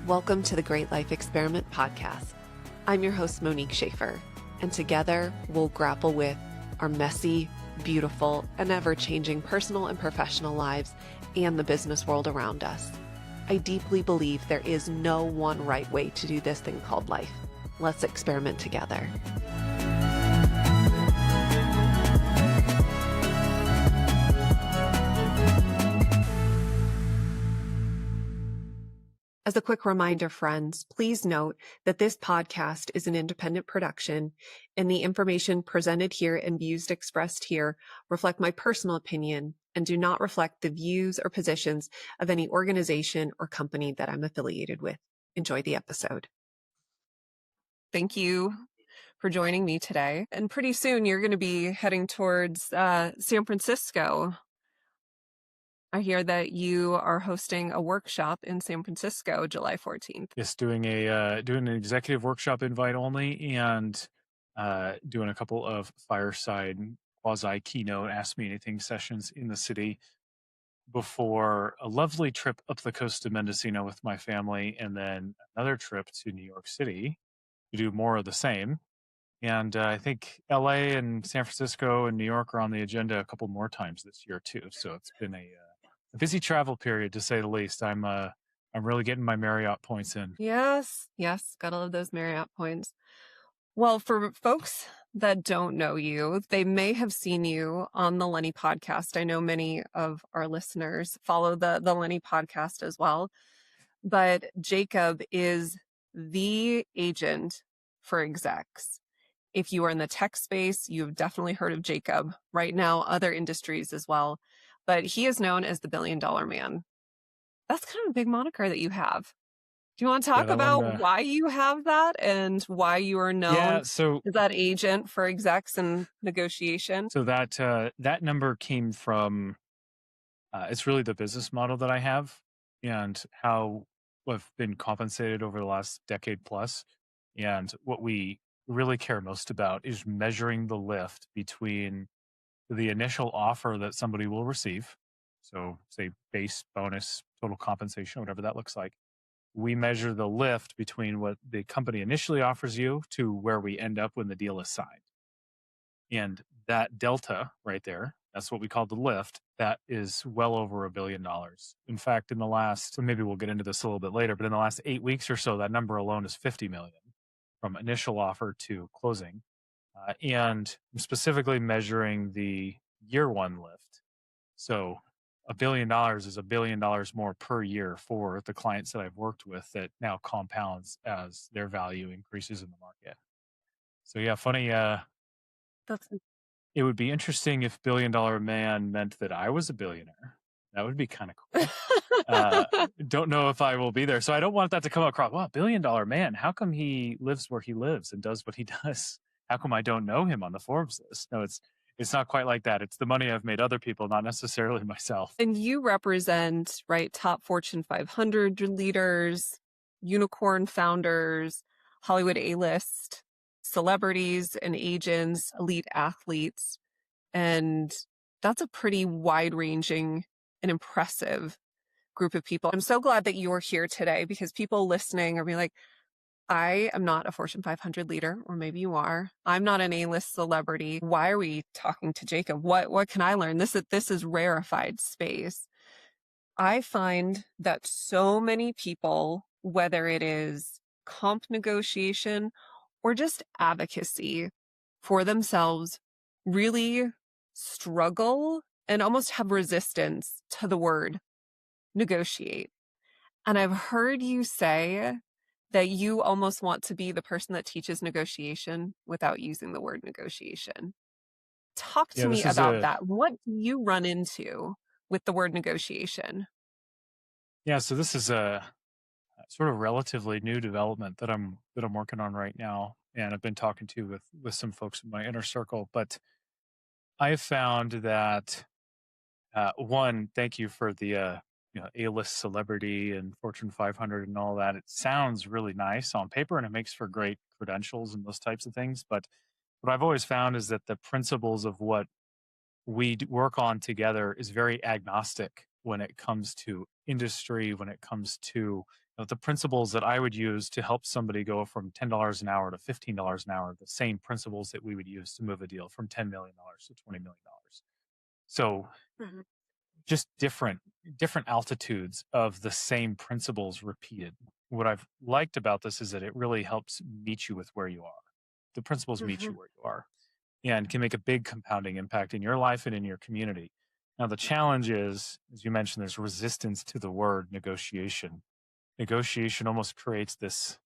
Welcome to the Great Life Experiment podcast. I'm your host, Monique Schaefer, and together we'll grapple with our messy, beautiful, and ever-changing personal and professional lives and the business world around us. I deeply believe there is no one right way to do this thing called life. Let's experiment together. As a quick reminder, friends, please note that this podcast is an independent production and the information presented here and views expressed here reflect my personal opinion and do not reflect the views or positions of any organization or company that I'm affiliated with. Enjoy the episode. Thank you for joining me today. And pretty soon you're going to be heading towards San Francisco. I hear that you are hosting a workshop in San Francisco, July 14th. Yes, doing an executive workshop invite only, and doing a couple of fireside quasi keynote Ask Me Anything sessions in the city before a lovely trip up the coast to Mendocino with my family, and then another trip to New York City to do more of the same. And I think LA and San Francisco and New York are on the agenda a couple more times this year too. So it's been a busy travel period, to say the least. I'm really getting my Marriott points in. Yes, gotta love those Marriott points. Well, for folks that don't know you, they may have seen you on the Lenny podcast. I know many of our listeners follow the Lenny podcast as well. But Jacob is the agent for execs. If you are in the tech space, you've definitely heard of Jacob. Right now, other industries as well. But he is known as the $1 billion man. That's kind of a big moniker that you have. Do you want to talk about why you have that and why you are known as that agent for execs and negotiation? So that number came from, it's really the business model that I have and how I've been compensated over the last decade plus. And what we really care most about is measuring the lift between the initial offer that somebody will receive. So say base, bonus, total compensation, whatever that looks like. We measure the lift between what the company initially offers you to where we end up when the deal is signed. And that delta right there, that's what we call the lift, that is well over $1 billion. In fact, in the last, maybe we'll get into this a little bit later, but in the last 8 weeks or so, that number alone is 50 million from initial offer to closing. And I'm specifically measuring the year one lift. So $1 billion is $1 billion more per year for the clients that I've worked with that now compounds as their value increases in the market. So yeah, funny. It would be interesting if $1 billion man meant that I was a billionaire. That would be kind of cool. Don't know if I will be there. So I don't want that to come across. Wow, $1 billion man. How come he lives where he lives and does what he does? How come I don't know him on the Forbes list? No, it's not quite like that. It's the money I've made other people, not necessarily myself. And you represent, right, top Fortune 500 leaders, unicorn founders, Hollywood A-list celebrities and agents, elite athletes. And that's a pretty wide-ranging and impressive group of people. I'm so glad that you're here today because people listening are being like, I am not a Fortune 500 leader, or maybe you are. I'm not an A-list celebrity. Why are we talking to Jacob? What can I learn? This is rarefied space. I find that so many people, whether it is comp negotiation or just advocacy for themselves, really struggle and almost have resistance to the word negotiate. And I've heard you say that you almost want to be the person that teaches negotiation without using the word negotiation. Talk to me about that. What do you run into with the word negotiation? Yeah, so this is a sort of relatively new development that I'm working on right now, and I've been talking to with some folks in my inner circle. But I have found that one, thank you for the A-list celebrity and Fortune 500 and all that. It sounds really nice on paper and it makes for great credentials and those types of things. But what I've always found is that the principles of what we work on together is very agnostic when it comes to industry, when it comes to The principles that I would use to help somebody go from $10 an hour to $15 an hour, the same principles that we would use to move a deal from $10 million to $20 million. So Mhm. just different altitudes of the same principles repeated. What I've liked about this is that it really helps meet you with where you are. The principles meet you Mhm. where you are and can make a big compounding impact in your life and in your community. Now, the challenge is, as you mentioned, there's resistance to the word negotiation. Negotiation almost creates this,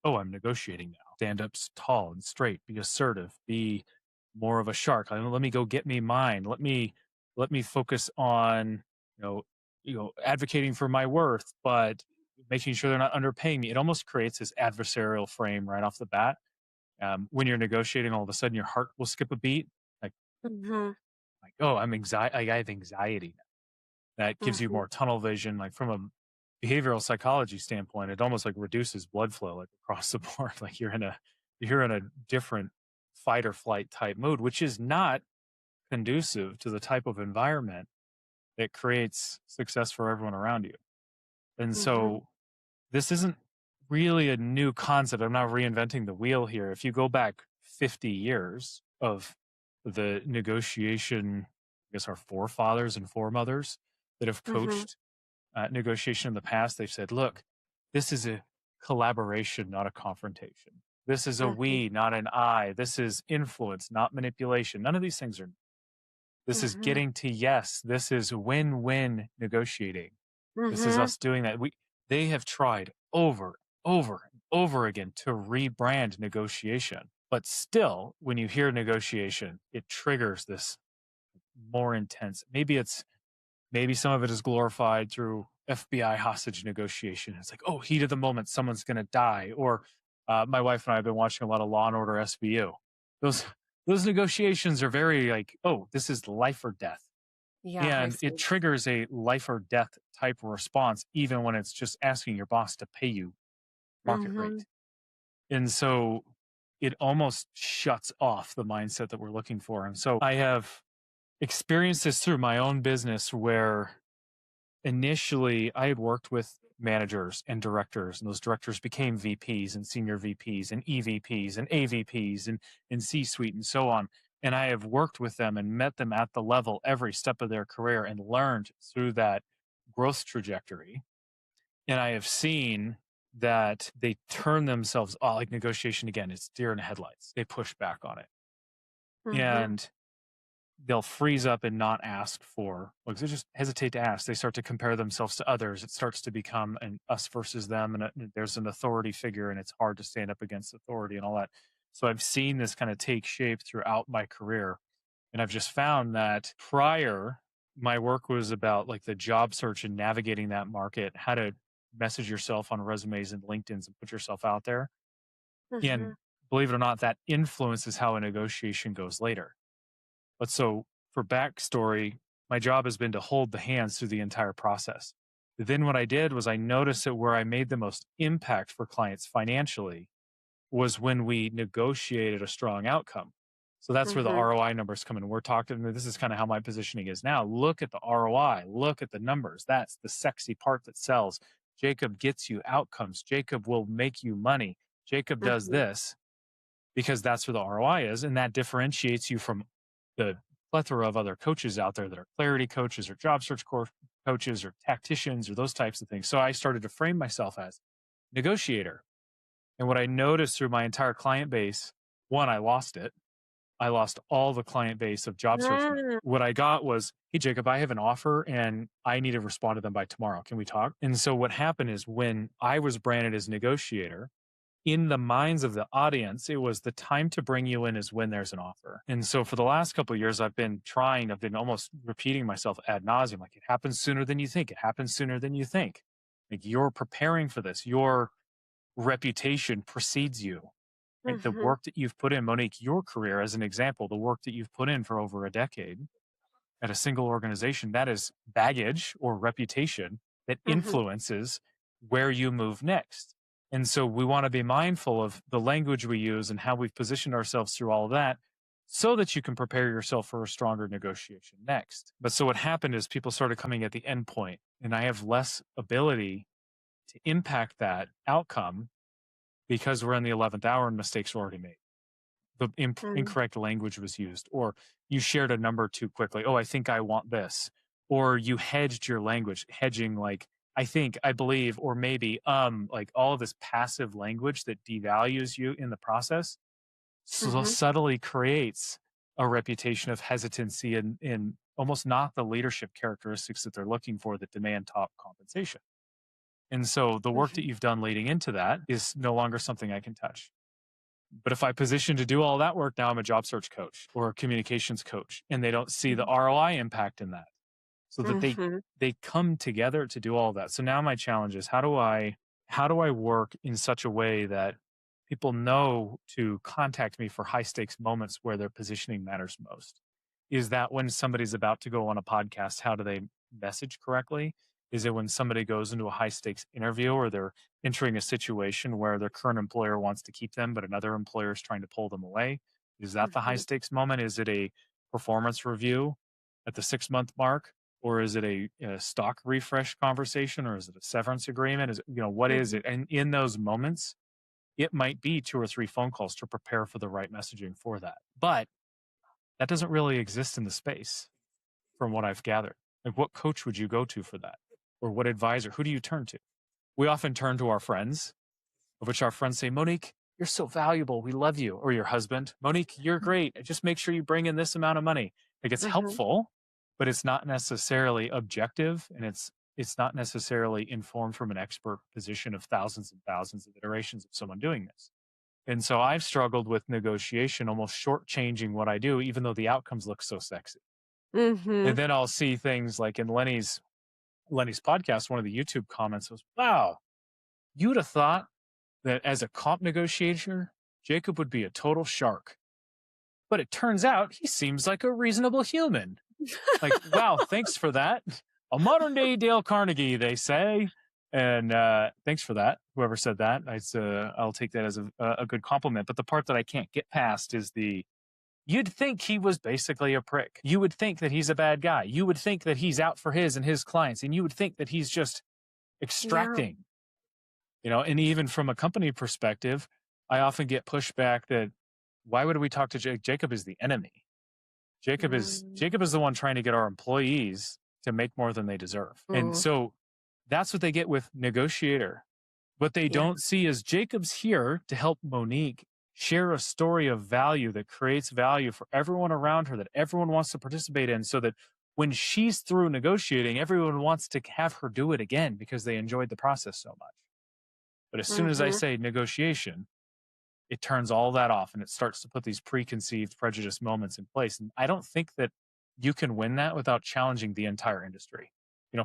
oh, I'm negotiating now. Stand up tall and straight, be assertive, be more of a shark. Let me go get me mine. Let me focus on, advocating for my worth, but making sure they're not underpaying me. It almost creates this adversarial frame right off the bat. When you're negotiating, all of a sudden your heart will skip a beat. Like, Mhm. oh, I'm anxiety. I have anxiety now. That gives you Mhm. more tunnel vision. Like from a behavioral psychology standpoint, it almost like reduces blood flow like across the board. Like you're in a different fight or flight type mood, which is not conducive to the type of environment that creates success for everyone around you. And Mhm. so this isn't really a new concept. I'm not reinventing the wheel here. If you go back 50 years of the negotiation, I guess our forefathers and foremothers that have Mhm. coached negotiation in the past, they've said, look, this is a collaboration, not a confrontation. This is a Mhm. we, not an I. This is influence, not manipulation. None of these things are. This is Mhm. getting to yes. This is win-win negotiating. This is Mhm. us doing that. They have tried over and over again to rebrand negotiation. But still, when you hear negotiation, it triggers this more intense. Maybe some of it is glorified through FBI hostage negotiation. It's like, oh, heat of the moment, someone's going to die. Or my wife and I have been watching a lot of Law and Order SVU. Those those negotiations are very like, oh, this is life or death, Yeah, high and it stakes. triggers a life or death type of response, even when it's just asking your boss to pay you market Mhm. rate. And so it almost shuts off the mindset that we're looking for. And so I have experienced this through my own business where initially I had worked with managers and directors, and those directors became VPs and senior VPs and EVPs and AVPs and C suite and so on. And I have worked with them and met them at the level every step of their career and learned through that growth trajectory. And I have seen that they turn themselves off, like negotiation again, it's deer in the headlights. They push back on it. Mhm. And they'll freeze up and not ask for, like they just hesitate to ask. They start to compare themselves to others. It starts to become an us versus them, and there's an authority figure, and it's hard to stand up against authority and all that. So I've seen this kind of take shape throughout my career, and I've just found that prior, my work was about like the job search and navigating that market, how to message yourself on resumes and LinkedIn's and put yourself out there. And Mhm. believe it or not, that influences how a negotiation goes later. But so for backstory, my job has been to hold the hands through the entire process. Then what I did was I noticed that where I made the most impact for clients financially was when we negotiated a strong outcome. So that's where the Mhm. ROI numbers come in. We're talking, this is kind of how my positioning is now. Look at the ROI, look at the numbers. That's the sexy part that sells. Jacob gets you outcomes. Jacob will make you money. Jacob does Mhm. this because that's where the ROI is. And that differentiates you from the plethora of other coaches out there that are clarity coaches or job search coaches or tacticians or those types of things. So I started to frame myself as negotiator. And what I noticed through my entire client base, one, I lost it. I lost all the client base of job searching. Mm. What I got was, hey, Jacob, I have an offer and I need to respond to them by tomorrow. Can we talk? And so what happened is when I was branded as negotiator, in the minds of the audience, it was the time to bring you in is when there's an offer. And so for the last couple of years, I've been almost repeating myself ad nauseum. Like it happens sooner than you think. It happens sooner than you think. Like you're preparing for this. Your reputation precedes you. Right? The Mhm. work that you've put in, Monique, your career as an example, the work that you've put in for over a decade at a single organization, that is baggage or reputation that Mhm. influences where you move next. And so we want to be mindful of the language we use and how we've positioned ourselves through all of that so that you can prepare yourself for a stronger negotiation next. But so what happened is people started coming at the end point, and I have less ability to impact that outcome because we're in the 11th hour and mistakes were already made. The Mm, incorrect language was used, or you shared a number too quickly. Oh, I think I want this. Or you hedged your language, hedging like I think, I believe, or maybe, like all of this passive language that devalues you in the process so mhm, subtly creates a reputation of hesitancy and almost not the leadership characteristics that they're looking for that demand top compensation. And so the work that mhm, you've done leading into that is no longer something I can touch. But if I position to do all that work, now I'm a job search coach or a communications coach, and they don't see the mhm, ROI impact in that. So that mhm, they come together to do all of that. So now my challenge is how do I work in such a way that people know to contact me for high stakes moments where their positioning matters most? Is that when somebody's about to go on a podcast, how do they message correctly? Is it when somebody goes into a high stakes interview or they're entering a situation where their current employer wants to keep them, but another employer is trying to pull them away? Is that the high mhm, stakes moment? Is it a performance review at the 6 month mark? Or is it a stock refresh conversation? Or is it a severance agreement? Is it, what is mhm, it? And in those moments, it might be 2 or 3 phone calls to prepare for the right messaging for that. But that doesn't really exist in the space from what I've gathered. Like, what coach would you go to for that? Or what advisor? Who do you turn to? We often turn to our friends, of which our friends say, Monique, you're so valuable. We love you. Or your husband, Monique, you're great. Just make sure you bring in this amount of money. Like, it's mhm, helpful, but it's not necessarily objective, and it's not necessarily informed from an expert position of thousands and thousands of iterations of someone doing this. And so I've struggled with negotiation, almost shortchanging what I do, even though the outcomes look so sexy. And mhm. then I'll see things like in Lenny's podcast, one of the YouTube comments was, wow, you'd have thought that as a comp negotiator, Jacob would be a total shark. But it turns out he seems like a reasonable human. Like, wow, thanks for that. A modern day Dale Carnegie, they say. And thanks for that. Whoever said that, I'll take that as a good compliment. But the part that I can't get past is you'd think he was basically a prick. You would think that he's a bad guy. You would think that he's out for his and his clients. And you would think that he's just Yeah. extracting. And even from a company perspective, I often get pushback that why would we talk to Jacob is the enemy. Mm. Jacob is the one trying to get our employees to make more than they deserve. And Ooh, so that's what they get with negotiator. What they yeah. don't see is Jacob's here to help Monique share a story of value that creates value for everyone around her that everyone wants to participate in so that when she's through negotiating, everyone wants to have her do it again because they enjoyed the process so much. But as soon as I Mhm, say negotiation, it turns all that off and it starts to put these preconceived prejudice moments in place. And I don't think that you can win that without challenging the entire industry.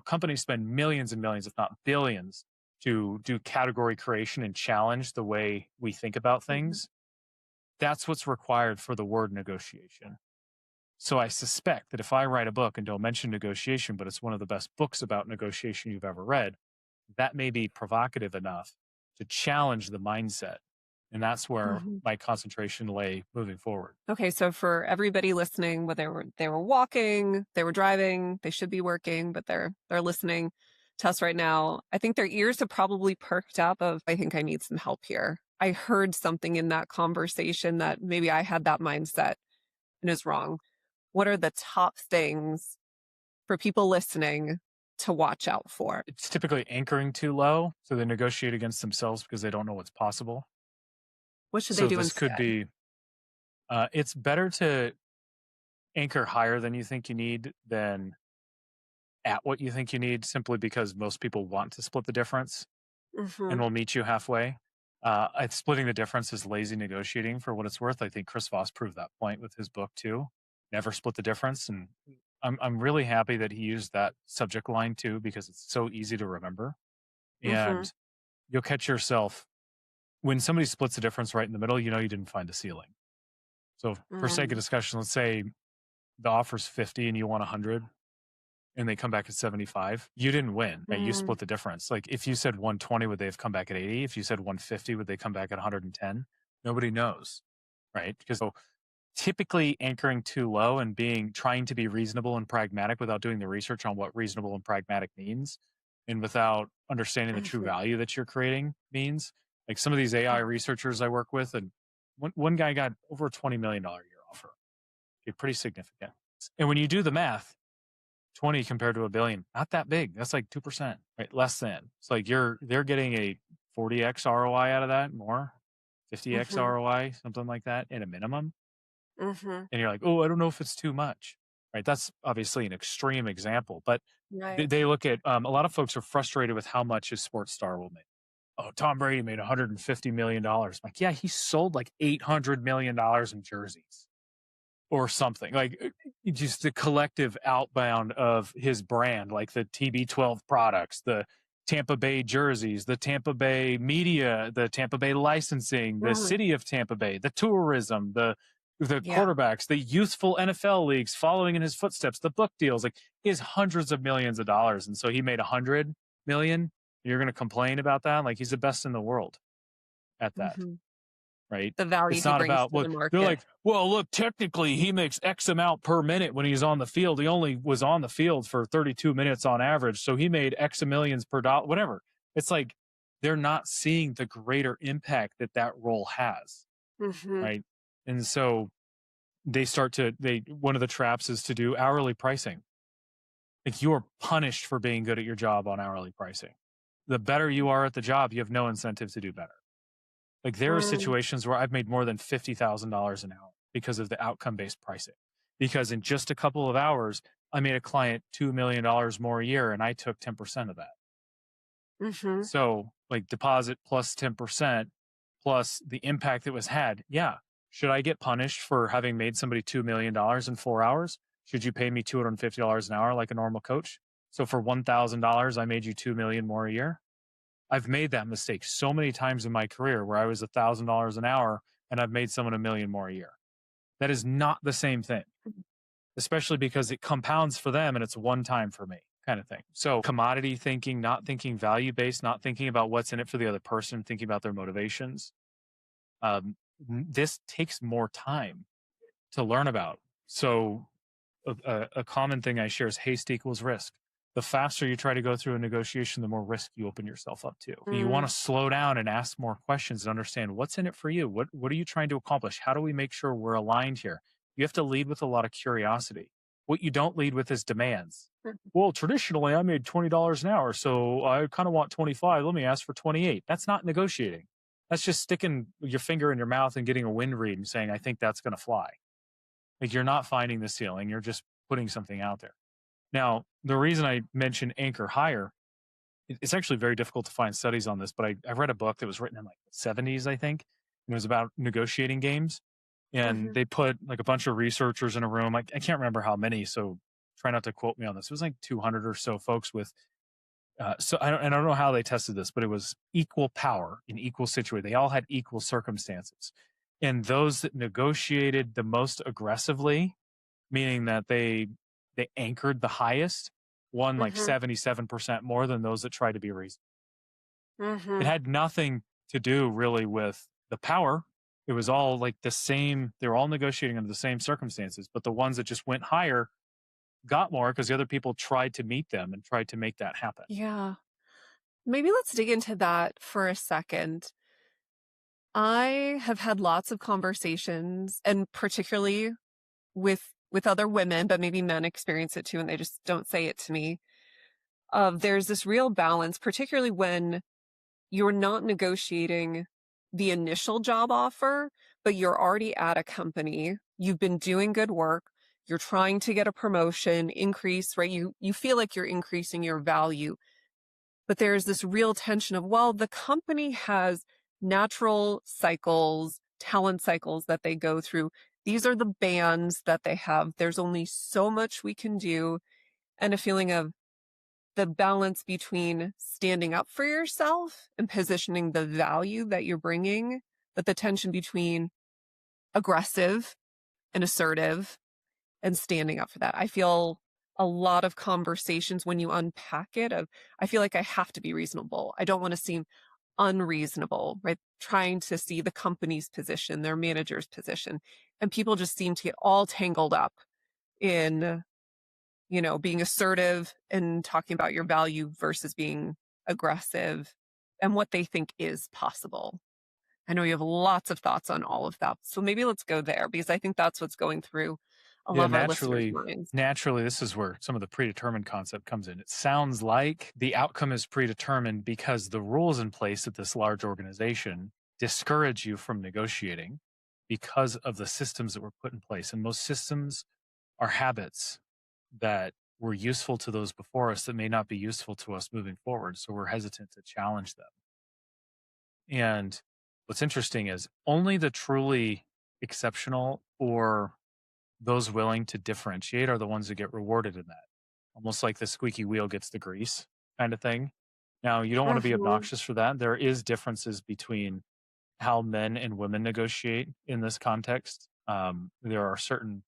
Companies spend millions and millions, if not billions, to do category creation and challenge the way we think about mhm, things. That's what's required for the word negotiation. So I suspect that if I write a book and don't mention negotiation, but it's one of the best books about negotiation you've ever read, that may be provocative enough to challenge the mindset. And that's where mhm. my concentration lay moving forward. Okay, so for everybody listening, whether they were walking, they were driving, they should be working, but they're listening to us right now. I think their ears have probably perked up of I think I need some help here. I heard something in that conversation that maybe I had that mindset and is wrong. What are the top things for people listening to watch out for? It's typically anchoring too low. So they negotiate against themselves because they don't know what's possible. What should they So do this could instead? be, it's better to anchor higher than you think you need than at what you think you need, simply because most people want to split the difference and Mhm, will meet you halfway. Splitting the difference is lazy negotiating for what it's worth. I think Chris Voss proved that point with his book too. Never split the difference. And I'm really happy that he used that subject line too, because it's so easy to remember. mhm, And you'll catch yourself when somebody splits the difference right in the middle, you didn't find the ceiling. So for sake of mm, discussion, let's say the offer's 50 and you want 100 and they come back at 75. You didn't win. Right? You mm, split the difference. Like if you said 120, would they have come back at 80? If you said 150, would they come back at 110? Nobody knows. Right. Because so typically anchoring too low and trying to be reasonable and pragmatic without doing the research on what reasonable and pragmatic means and without understanding the true Mhm. value that you're creating means. Like some of these AI researchers I work with, and one guy got over a $20 million a year offer. Okay, pretty significant. And when you do the math, 20 compared to a billion, not that big. That's like 2%, right? Less than. It's like they're getting a 40x ROI out of that, more 50x Mhm. ROI, something like that at a minimum. Mhm. And you're like, oh, I don't know if it's too much, right? That's obviously an extreme example, but Right. they look at a lot of folks are frustrated with how much a sports star will make. Oh, Tom Brady made $150 million. Like, yeah, he sold like $800 million in jerseys or something. Like just the collective outbound of his brand, like the TB12 products, the Tampa Bay jerseys, the Tampa Bay media, the Tampa Bay licensing, the Mhm. city of Tampa Bay, the tourism, the Yeah. quarterbacks, the youthful NFL leagues following in his footsteps, the book deals. Like he has hundreds of millions of dollars, and so he made 100 million. You're going to complain about that? Like he's the best in the world at that, Mhm. right? The value It's he not brings about to what the they're market. like, well, look, technically he makes X amount per minute when he's on the field. He only was on the field for 32 minutes on average. So he made X millions per dollar, whatever. It's like they're not seeing the greater impact that that role has, Mhm. right? And so one of the traps is to do hourly pricing. Like you are punished for being good at your job on hourly pricing. The better you are at the job, you have no incentive to do better. Like there are Mm. situations where I've made more than $50,000 an hour because of the outcome based pricing. Because in just a couple of hours, I made a client $2 million more a year and I took 10% of that. Mhm. So, like deposit plus 10% plus the impact that was had. Yeah. Should I get punished for having made somebody $2 million in 4 hours? Should you pay me $250 an hour like a normal coach? So for $1,000, I made you 2 million more a year. I've made that mistake so many times in my career where I was $1,000 an hour and I've made someone 1 million more a year. That is not the same thing, especially because it compounds for them and it's one time for me kind of thing. So commodity thinking, not thinking value based, not thinking about what's in it for the other person, thinking about their motivations. This takes more time to learn about. So a common thing I share is haste equals risk. The faster you try to go through a negotiation, the more risk you open yourself up to. You want Mm. to slow down and ask more questions and understand what's in it for you. What are you trying to accomplish? How do we make sure we're aligned here? You have to lead with a lot of curiosity. What you don't lead with is demands. Well, traditionally I made $20 an hour, so I kind of want 25. Let me ask for 28. That's not negotiating. That's just sticking your finger in your mouth and getting a wind read and saying, I think that's going to fly. Like you're not finding the ceiling, you're just putting something out there. Now, the reason I mentioned anchor higher, it's actually very difficult to find studies on this, but I read a book that was written in like the 70s, I think. And it was about negotiating games. And Mhm. they put like a bunch of researchers in a room. I can't remember how many, so try not to quote me on this. It was like 200 or so folks with, I don't know how they tested this, but it was equal power in equal situation. They all had equal circumstances. And those that negotiated the most aggressively, meaning that they anchored the highest, won like Mhm. 77% more than those that tried to be reasonable. It Mhm. had nothing to do really with the power. It was all like the same, they were all negotiating under the same circumstances, but the ones that just went higher got more because the other people tried to meet them and tried to make that happen. Yeah. Maybe let's dig into that for a second. I have had lots of conversations, and particularly with other women, but maybe men experience it too, and they just don't say it to me. Of there's this real balance, particularly when you're not negotiating the initial job offer, but you're already at a company. You've been doing good work. You're trying to get a promotion, increase, right? You feel like you're increasing your value. But there's this real tension of, well, the company has natural cycles, talent cycles that they go through. These are the bands that they have. There's only so much we can do. And a feeling of the balance between standing up for yourself and positioning the value that you're bringing, but the tension between aggressive and assertive and standing up for that. I feel a lot of conversations when you unpack it of, I feel like I have to be reasonable. I don't want to seem unreasonable, right? Trying to see the company's position, their manager's position. And people just seem to get all tangled up in, being assertive and talking about your value versus being aggressive and what they think is possible. I know you have lots of thoughts on all of that. So maybe let's go there because I think that's what's going through a lot Yeah, of our listeners' minds. naturally, this is where some of the predetermined concept comes in. It sounds like the outcome is predetermined because the rules in place at this large organization discourage you from negotiating because of the systems that were put in place. And those systems are habits that were useful to those before us that may not be useful to us moving forward. So we're hesitant to challenge them. And what's interesting is only the truly exceptional or those willing to differentiate are the ones that get rewarded in that. Almost like the squeaky wheel gets the grease kind of thing. Now, you don't want to be Mhm. obnoxious for that. There is differences between how men and women negotiate in this context. There are certain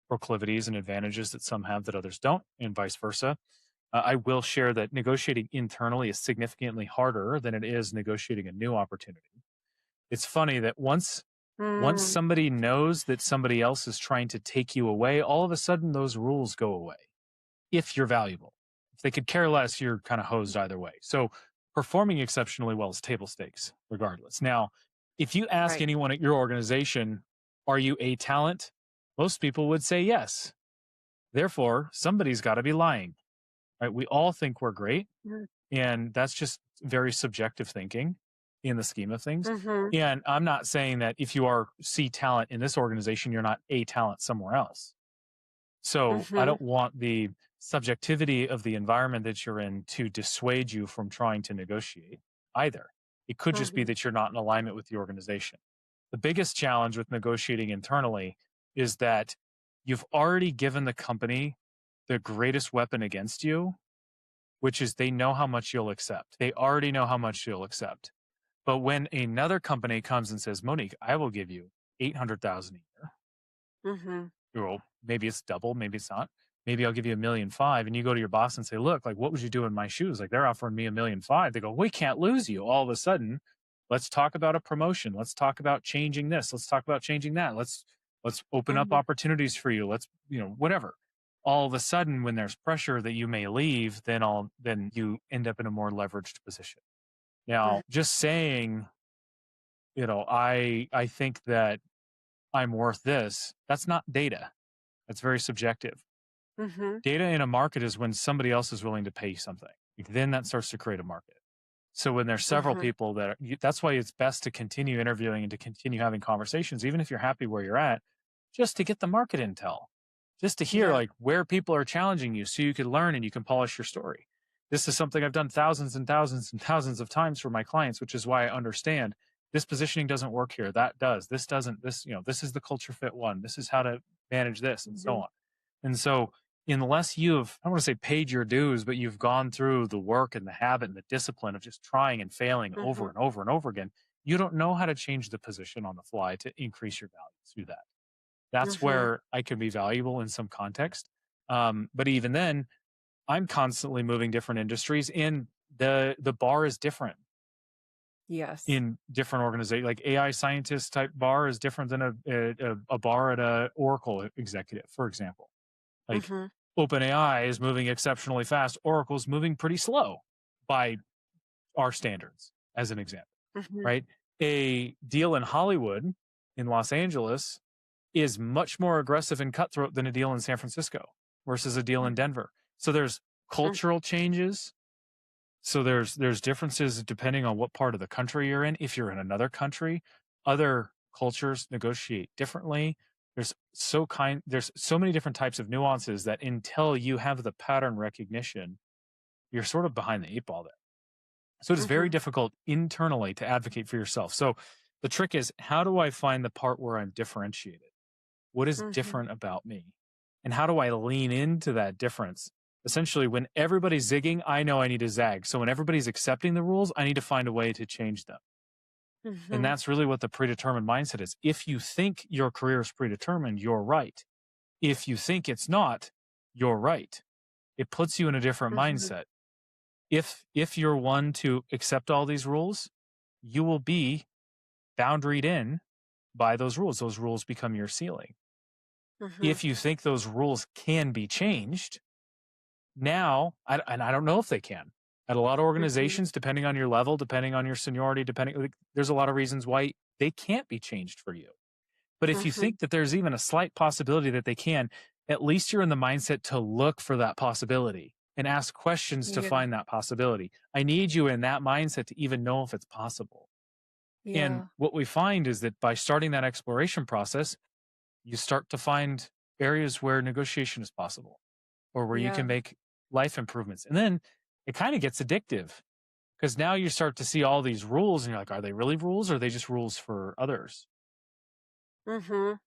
proclivities and advantages that some have that others don't, and vice versa. I will share that negotiating internally is significantly harder than it is negotiating a new opportunity. It's funny that once Mm. somebody knows that somebody else is trying to take you away, all of a sudden those rules go away if you're valuable. If they could care less, you're kind of hosed either way. So performing exceptionally well is table stakes, regardless. Now, if you ask Right. anyone at your organization, are you a talent? Most people would say yes. Therefore, somebody's got to be lying, right? We all think we're great. Mm. And that's just very subjective thinking in the scheme of things. Mhm. And I'm not saying that if you are C talent in this organization, you're not A talent somewhere else. So I Mhm. don't want the subjectivity of the environment that you're in to dissuade you from trying to negotiate either. It could just be Mhm. that you're not in alignment with the organization. The biggest challenge with negotiating internally is that you've already given the company the greatest weapon against you, which is they know how much you'll accept. They already know how much you'll accept. But when another company comes and says, Monique, I will give you 800,000 a year, Mhm. well, maybe it's double, maybe it's not. Maybe I'll give you 1,000,005. And you go to your boss and say, look, like, what would you do in my shoes? Like, they're offering me 1,000,005. They go, we can't lose you. All of a sudden, let's talk about a promotion. Let's talk about changing this. Let's talk about changing that. Let's open up Mhm. opportunities for you. Let's, whatever. All of a sudden, when there's pressure that you may leave, then you end up in a more leveraged position. Mhm. Now, just saying, I think that I'm worth this, that's not data. That's very subjective. Mhm. Data in a market is when somebody else is willing to pay something. Then that starts to create a market. So when there's several Mhm. people that's why it's best to continue interviewing and to continue having conversations, even if you're happy where you're at, just to get the market intel, just to hear Yeah. like where people are challenging you so you can learn and you can polish your story. This is something I've done thousands and thousands and thousands of times for my clients, which is why I understand this positioning doesn't work here. That does. This doesn't. This is the culture fit one. This is how to manage this and so Mhm. on. And so unless you've, I don't want to say paid your dues, but you've gone through the work and the habit and the discipline of just trying and failing over Mhm. and over and over again, you don't know how to change the position on the fly to increase your value through that. That's Mhm. where I can be valuable in some context. But even then, I'm constantly moving different industries, and the bar is different Yes. in different organizations. Like AI scientist type bar is different than a bar at a Oracle executive, for example. Like Mhm. OpenAI is moving exceptionally fast. Oracle's moving pretty slow by our standards, as an example, Mhm. right? A deal in Hollywood in Los Angeles is much more aggressive and cutthroat than a deal in San Francisco versus a deal in Mhm. Denver. So there's cultural changes. So there's differences depending on what part of the country you're in. If you're in another country, other cultures negotiate differently. There's so many different types of nuances that until you have the pattern recognition, you're sort of behind the eight ball there. So it is very Mhm. difficult internally to advocate for yourself. So the trick is, how do I find the part where I'm differentiated? What is Mhm. different about me? And how do I lean into that difference? Essentially, when everybody's zigging, I know I need to zag. So when everybody's accepting the rules, I need to find a way to change them. And Mhm. that's really what the predetermined mindset is. If you think your career is predetermined, you're right. If you think it's not, you're right. It puts you in a different Mhm. mindset. If you're one to accept all these rules, you will be boundaried in by those rules. Those rules become your ceiling. Mhm. If you think those rules can be changed, Now, and I don't know if they can. At a lot of Mhm. organizations, depending on your level, depending on your seniority, like, there's a lot of reasons why they can't be changed for you. But if you Mhm. think that there's even a slight possibility that they can, at least you're in the mindset to look for that possibility and ask questions to Yeah. find that possibility. I need you in that mindset to even know if it's possible. And Yeah. what we find is that by starting that exploration process, you start to find areas where negotiation is possible or where you Yeah. can make life improvements. And then it kind of gets addictive because now you start to see all these rules and you're like, are they really rules or are they just rules for others? Mhm.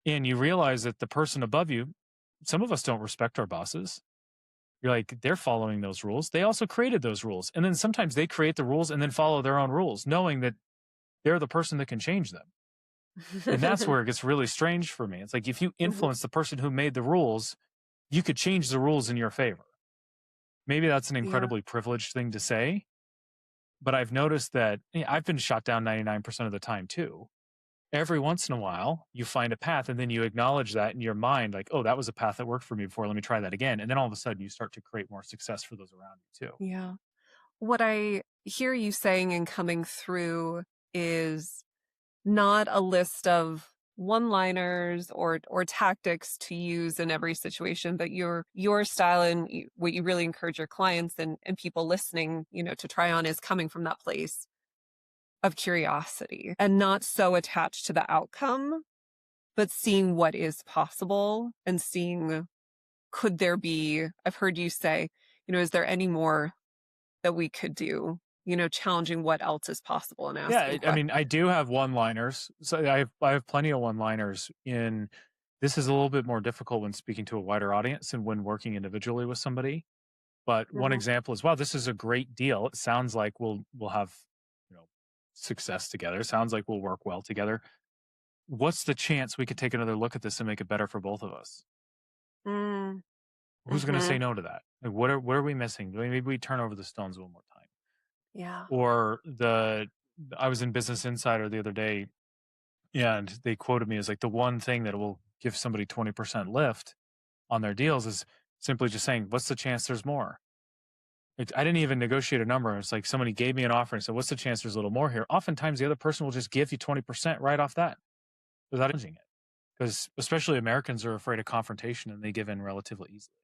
And you realize that the person above you, some of us don't respect our bosses. You're like, they're following those rules. They also created those rules. And then sometimes they create the rules and then follow their own rules, knowing that they're the person that can change them. And that's where it gets really strange for me. It's like if you Mhm. influence the person who made the rules, you could change the rules in your favor. Maybe that's an Yeah. incredibly privileged thing to say, but I've noticed that I've been shot down 99% of the time too. Every once in a while, you find a path and then you acknowledge that in your mind, like, oh, that was a path that worked for me before. Let me try that again. And then all of a sudden, you start to create more success for those around you too. Yeah. What I hear you saying and coming through is not a list of one-liners or tactics to use in every situation, but your style and what you really encourage your clients and people listening, to try on is coming from that place of curiosity and not so attached to the outcome, but seeing what is possible and seeing could there be, I've heard you say, is there any more that we could do? Challenging what else is possible and Yeah, asking I questions. mean, I do have one-liners. So I have plenty of one-liners in. This is a little bit more difficult when speaking to a wider audience and when working individually with somebody. But one Mhm. example is, wow, this is a great deal. It sounds like we'll have, you know, success together. Sounds like we'll work well together. What's the chance we could take another look at this and make it better for both of us? Mm. Who's going to say Mhm. no to that? Like, what are we missing? Maybe we turn over the stones one more time. Yeah. Or I was in Business Insider the other day, and they quoted me as like the one thing that will give somebody 20% lift on their deals is simply just saying, "What's the chance there's more?" I didn't even negotiate a number. It's like somebody gave me an offer and said, "What's the chance there's a little more here?" Oftentimes, the other person will just give you 20% right off that without changing it, because especially Americans are afraid of confrontation and they give in relatively easily.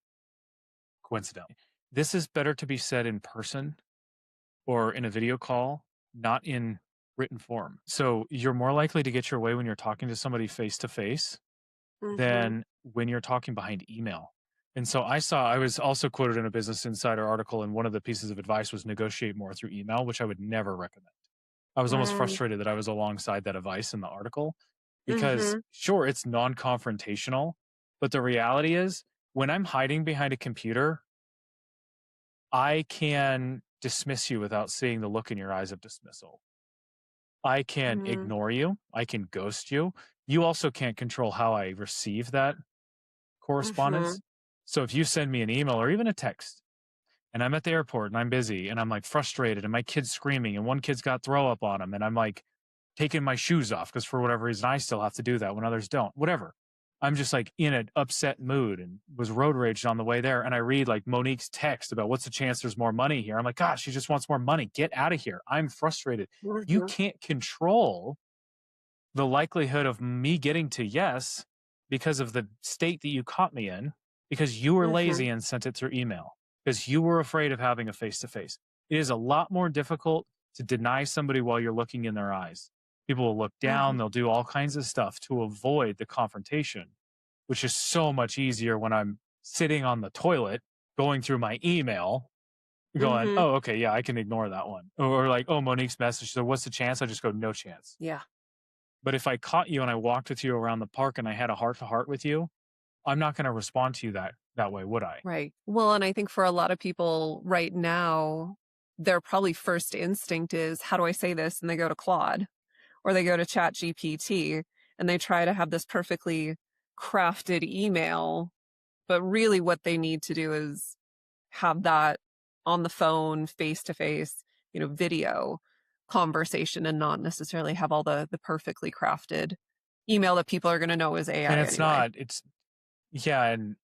Coincidentally, this is better to be said in person or in a video call, not in written form. So you're more likely to get your way when you're talking to somebody face to face Mhm. than when you're talking behind email. And so I was also quoted in a Business Insider article, and one of the pieces of advice was negotiate more through email, which I would never recommend. I was almost Mm. frustrated that I was alongside that advice in the article because, Mhm. sure, it's non confrontational, but the reality is when I'm hiding behind a computer, I can dismiss you without seeing the look in your eyes of dismissal. I can Mhm. ignore you. I can ghost you. You also can't control how I receive that correspondence. Mhm. So if you send me an email or even a text and I'm at the airport and I'm busy and I'm like frustrated and my kid's screaming and one kid's got throw up on him and I'm like taking my shoes off because for whatever reason I still have to do that when others don't, whatever. I'm just like in an upset mood and was road raged on the way there. And I read like Monique's text about what's the chance there's more money here. I'm like, gosh, she just wants more money. Get out of here. I'm frustrated. You Mhm. can't control the likelihood of me getting to yes because of the state that you caught me in because you were Mhm. lazy and sent it through email because you were afraid of having a face to face. It is a lot more difficult to deny somebody while you're looking in their eyes. People will look down, Mhm. they'll do all kinds of stuff to avoid the confrontation, which is so much easier when I'm sitting on the toilet going through my email going, Mhm. oh, okay, yeah, I can ignore that one. Or like, oh, Monique's message. So what's the chance? I just go, no chance. Yeah. But if I caught you and I walked with you around the park and I had a heart to heart with you, I'm not going to respond to you that way, would I? Right. Well, and I think for a lot of people right now, their probably first instinct is, how do I say this? And they go to Claude or they go to Chat GPT and they try to have this perfectly crafted email. But really what they need to do is have that on the phone, face to face, video conversation and not necessarily have all the perfectly crafted email that people are going to know is And AI it's anyway. not, it's, yeah. And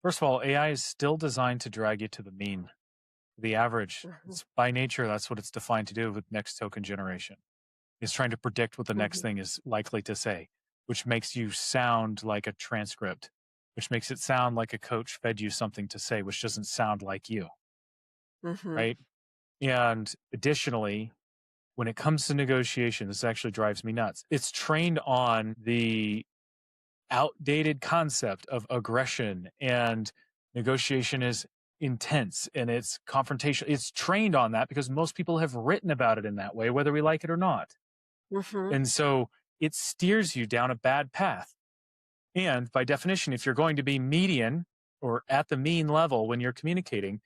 First of all, AI is still designed to drag you to the mean, the average. Mhm. It's by nature, that's what it's defined to do with next token generation. It's trying to predict what the next Mhm. thing is likely to say, which makes you sound like a transcript, which makes it sound like a coach fed you something to say, which doesn't sound like you, Mhm. right? And additionally, when it comes to negotiation, this actually drives me nuts. It's trained on the outdated concept of aggression, and negotiation is intense and it's confrontation. It's trained on that because most people have written about it in that way, whether we like it or not. Mhm. And so it steers you down a bad path. And by definition, if you're going to be median or at the mean level when you're communicating,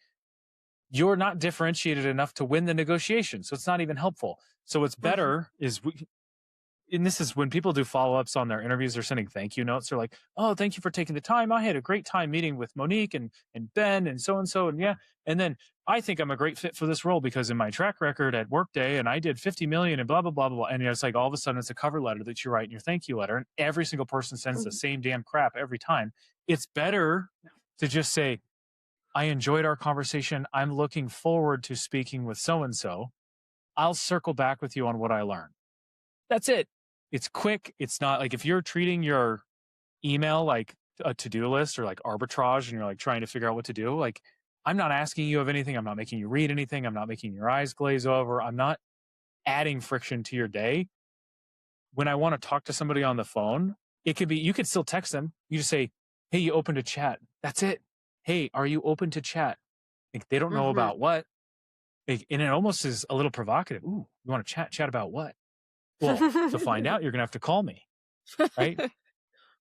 you're not differentiated enough to win the negotiation. So it's not even helpful. So what's Mhm. better is and this is when people do follow-ups on their interviews, they're sending thank you notes. They're like, oh, thank you for taking the time. I had a great time meeting with Monique and Ben and so and so. And yeah. And then I think I'm a great fit for this role because in my track record at Workday and I did 50 million and blah, blah, blah, blah, blah. And it's like all of a sudden it's a cover letter that you write in your thank you letter. And every single person sends the Mhm. same damn crap every time. It's better to just say, I enjoyed our conversation. I'm looking forward to speaking with so and so. I'll circle back with you on what I learned. That's it. It's quick. It's not like if you're treating your email like a to-do list or like arbitrage and you're like trying to figure out what to do, like I'm not asking you of anything. I'm not making you read anything. I'm not making your eyes glaze over. I'm not adding friction to your day. When I want to talk to somebody on the phone, it could be you could still text them. You just say, "Hey, you open to chat?" That's it. "Hey, are you open to chat?" Like they don't know Mhm. about what. Like, and it almost is a little provocative. Ooh, you want to chat? Chat about what? Well, to find out, you're gonna have to call me, right?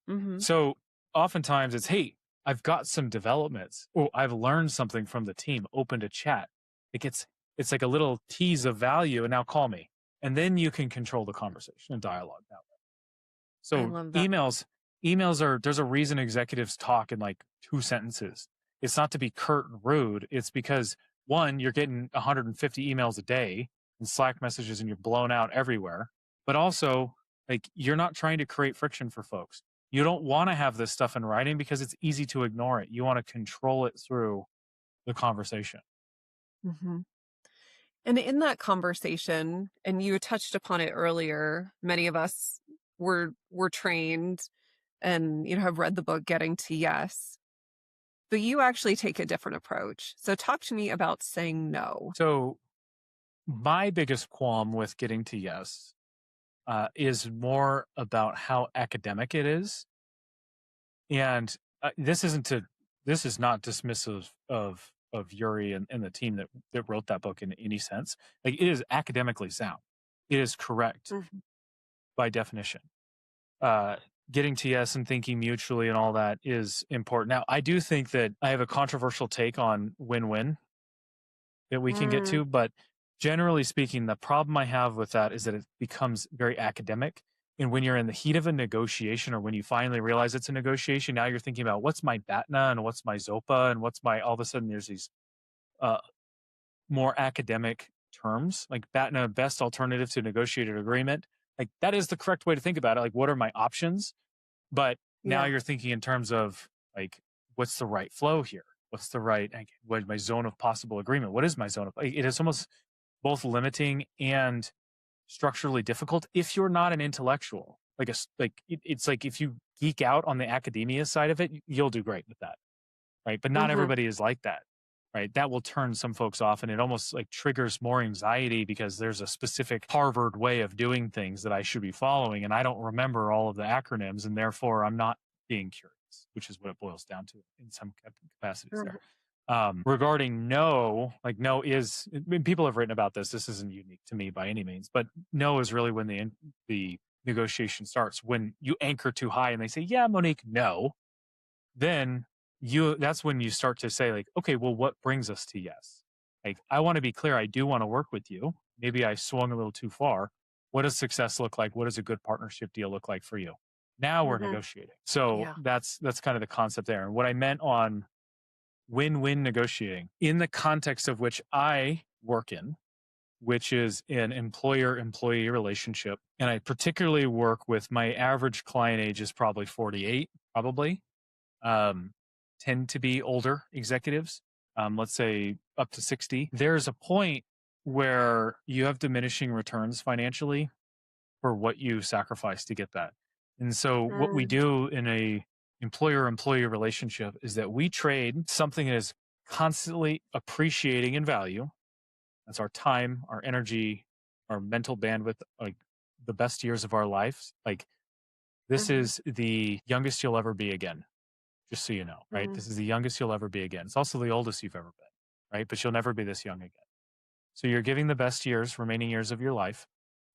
Mhm. So oftentimes it's, hey, I've got some developments. Oh, I've learned something from the team. Open to chat. It's like a little tease of value, and now call me, and then you can control the conversation and dialogue that way. I So love that. emails are there's a reason executives talk in like two sentences. It's not to be curt and rude. It's because one, you're getting 150 emails a day and Slack messages and you're blown out everywhere. But also, like you're not trying to create friction for folks. You don't want to have this stuff in writing because it's easy to ignore it. You want to control it through the conversation. Mhm. And in that conversation, and you touched upon it earlier, many of us were trained and, have read the book Getting to Yes, but you actually take a different approach. So talk to me about saying no. So my biggest qualm with getting to yes is more about how academic it is. And this is not dismissive of Yuri and the team that wrote that book in any sense. Like it is academically sound. It is correct Mhm. by definition. Uh, Getting to yes and thinking mutually and all that is important. Now, I do think that I have a controversial take on win-win that we can get Mm, to, but generally speaking, the problem I have with that is that it becomes very academic. And when you're in the heat of a negotiation, or when you finally realize it's a negotiation, now you're thinking about what's my BATNA and what's my ZOPA and what's my, all of a sudden there's these uh, more academic terms like BATNA, best alternative to negotiated agreement. Like that is the correct way to think about it. Like, what are my options? But now yeah. you're thinking in terms of like, what's the right flow here? What's the right, like, what is my zone of possible agreement? What is my zone of, like, it is almost both limiting and structurally difficult if you're not an intellectual. Like, it's like if you geek out on the academia side of it, you'll do great with that. Right. But not Mhm. everybody is like that. Right. That will turn some folks off and it almost like triggers more anxiety because there's a specific Harvard way of doing things that I should be following. And I don't remember all of the acronyms and therefore I'm not being curious, which is what it boils down to in some capacities there. Mhm. Regarding no, like no is, I mean, people have written about this. This isn't unique to me by any means, but no is really when the negotiation starts. When you anchor too high and they say, yeah, Monique, no, then that's when you start to say like, okay, well, what brings us to yes? Like, I want to be clear. I do want to work with you. Maybe I swung a little too far. What does success look like? What does a good partnership deal look like for you? Now we're Mhm. negotiating. So Yeah. that's kind of the concept there. And what I meant on win-win negotiating in the context of which I work in, which is an employer-employee relationship. And I particularly work with my average client age is probably 48, probably. Um, tend to be older executives, let's say up to 60, there's a point where you have diminishing returns financially for what you sacrifice to get that. And so what we Mm, do in a employer employee relationship is that we trade something that is constantly appreciating in value. That's our time, our energy, our mental bandwidth, like the best years of our lives. Like this mhm, is the youngest you'll ever be again, just so you know, right? mm, This is the youngest you'll ever be again. It's also the oldest you've ever been, right? But you'll never be this young again. So you're giving the best years, remaining years of your life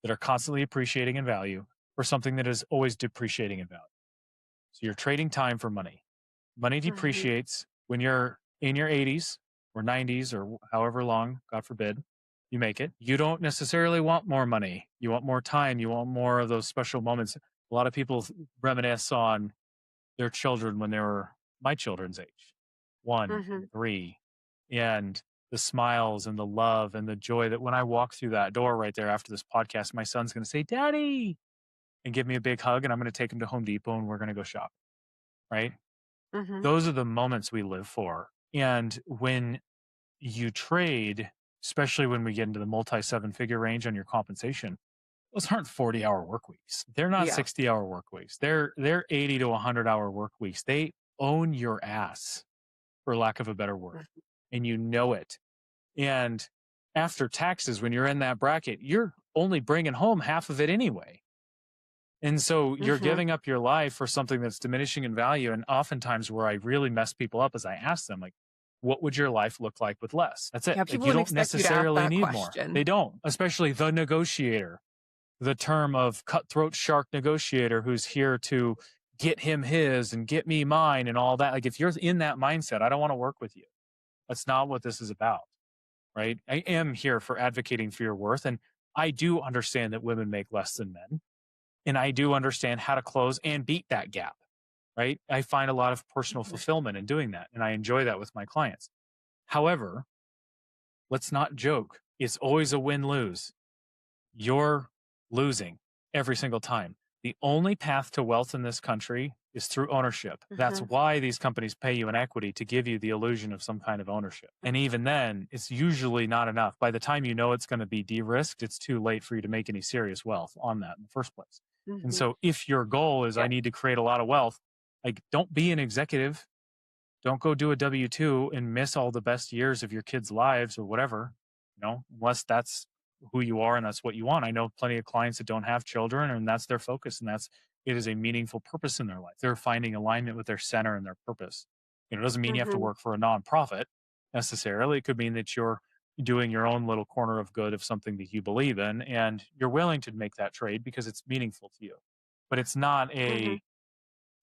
that are constantly appreciating in value for something that is always depreciating in value. So you're trading time for money. Money mhm, depreciates when you're in your 80s or 90s or however long, God forbid, you make it. You don't necessarily want more money. You want more time. You want more of those special moments. A lot of people reminisce on their children when they were my children's age, 1 and mhm. 3, and the smiles and the love and the joy that when I walk through that door right there after this podcast, my son's going to say, "Daddy," and give me a big hug, and I'm going to take him to Home Depot and we're going to go shop, right? Mhm. Those are the moments we live for. And when you trade, especially when we get into the multi seven figure range on your compensation, those aren't 40-hour work weeks. They're not Yeah. 60-hour work weeks. They're 80 to 100-hour work weeks. They own your ass, for lack of a better word, Mhm. and you know it. And after taxes, when you're in that bracket, you're only bringing home half of it anyway. And so you're Mhm. giving up your life for something that's diminishing in value. And oftentimes, where I really mess people up is I ask them, like, what would your life look like with less? That's it. Yeah, Like, people you wouldn't don't expect you to ask necessarily that need more. They question. don't, especially the negotiator, the term of cutthroat shark negotiator who's here to get him his and get me mine and all that. Like, if you're in that mindset, I don't want to work with you. That's not what this is about, right? I am here for advocating for your worth. And I do understand that women make less than men. And I do understand how to close and beat that gap, right? I find a lot of personal Mhm. fulfillment in doing that. And I enjoy that with my clients. However, let's not joke. It's always a win lose. You're losing every single time. The only path to wealth in this country is through ownership. That's Mhm. why these companies pay you an equity to give you the illusion of some kind of ownership. And even then, it's usually not enough. By the time you know it's going to be de risked, it's too late for you to make any serious wealth on that in the first place. And Mhm. so, if your goal is, Yeah. I need to create a lot of wealth, like, don't be an executive. Don't go do a W 2 and miss all the best years of your kids' lives or whatever, unless that's who you are and that's what you want. I know plenty of clients that don't have children and that's their focus and it is a meaningful purpose in their life. They're finding alignment with their center and their purpose. It doesn't mean you have to Mhm. work for a nonprofit necessarily. It could mean that you're doing your own little corner of good of something that you believe in and you're willing to make that trade because it's meaningful to you. But it's not Mhm.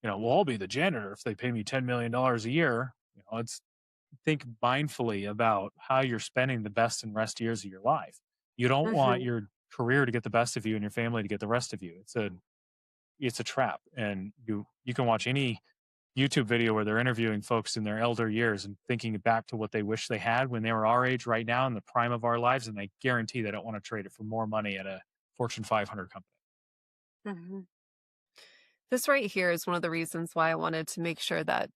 well, I'll be the janitor if they pay me $10 million a year. It's think mindfully about how you're spending the best and rest years of your life. You don't want Mhm. your career to get the best of you and your family to get the rest of you. It's a trap. And you can watch any YouTube video where they're interviewing folks in their elder years and thinking back to what they wish they had when they were our age right now in the prime of our lives, and they guarantee they don't want to trade it for more money at a Fortune 500 company. Mhm. This right here is one of the reasons why I wanted to make sure that,